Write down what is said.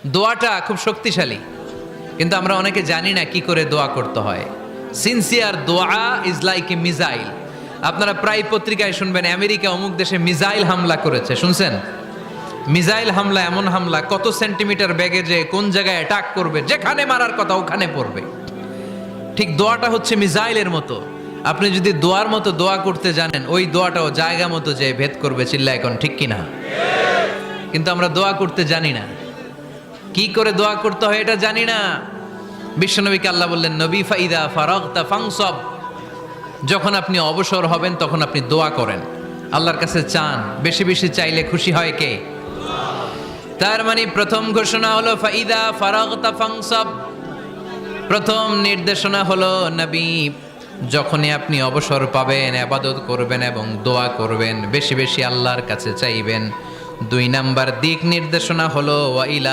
দোয়াটা খুব শক্তিশালী, কিন্তু আমরা অনেকে জানি না কি করে দোয়া করতে হয়। সিনসিয়ার দোয়া ইজ লাইক এ মিসাইল। আপনারা প্রায় পত্রিকায় শুনবেন আমেরিকা অমুক দেশে মিসাইল হামলা করেছে, শুনছেন? মিসাইল হামলা এমন হামলা, কত সেন্টিমিটার বেগে যে কোন জায়গায় অ্যাটাক করবে, যেখানে মারার কথা ওখানে পড়বে। ঠিক দোয়াটা হচ্ছে মিসাইলের মতো। আপনি যদি দোয়ার মতো দোয়া করতে জানেন, ওই দোয়াটাও জায়গা মতো যে ভেদ করবে। চিল্লা এখন ঠিক কিনা? কিন্তু আমরা দোয়া করতে জানি না, কি করে দোয়া করতে হয় এটা জানি না। বিশ্বনবীকে আল্লাহ বললেন, নবী ফাইদা ফারাগতা ফানসব, যখন আপনি অবসর হবেন তখন আপনি দোয়া করেন, আল্লাহর কাছে চান। বেশি বেশি চাইলে খুশি হয় কে? তার মানে প্রথম ঘোষণা হলো ফাইদা ফারাগতা ফানসব। প্রথম নির্দেশনা হলো নবী, যখনই আপনি অবসর পাবেন ইবাদত করবেন এবং দোয়া করবেন, বেশি বেশি আল্লাহর কাছে চাইবেন। 2 নাম্বার দিক নির্দেশনা হলো ওয়া ইলা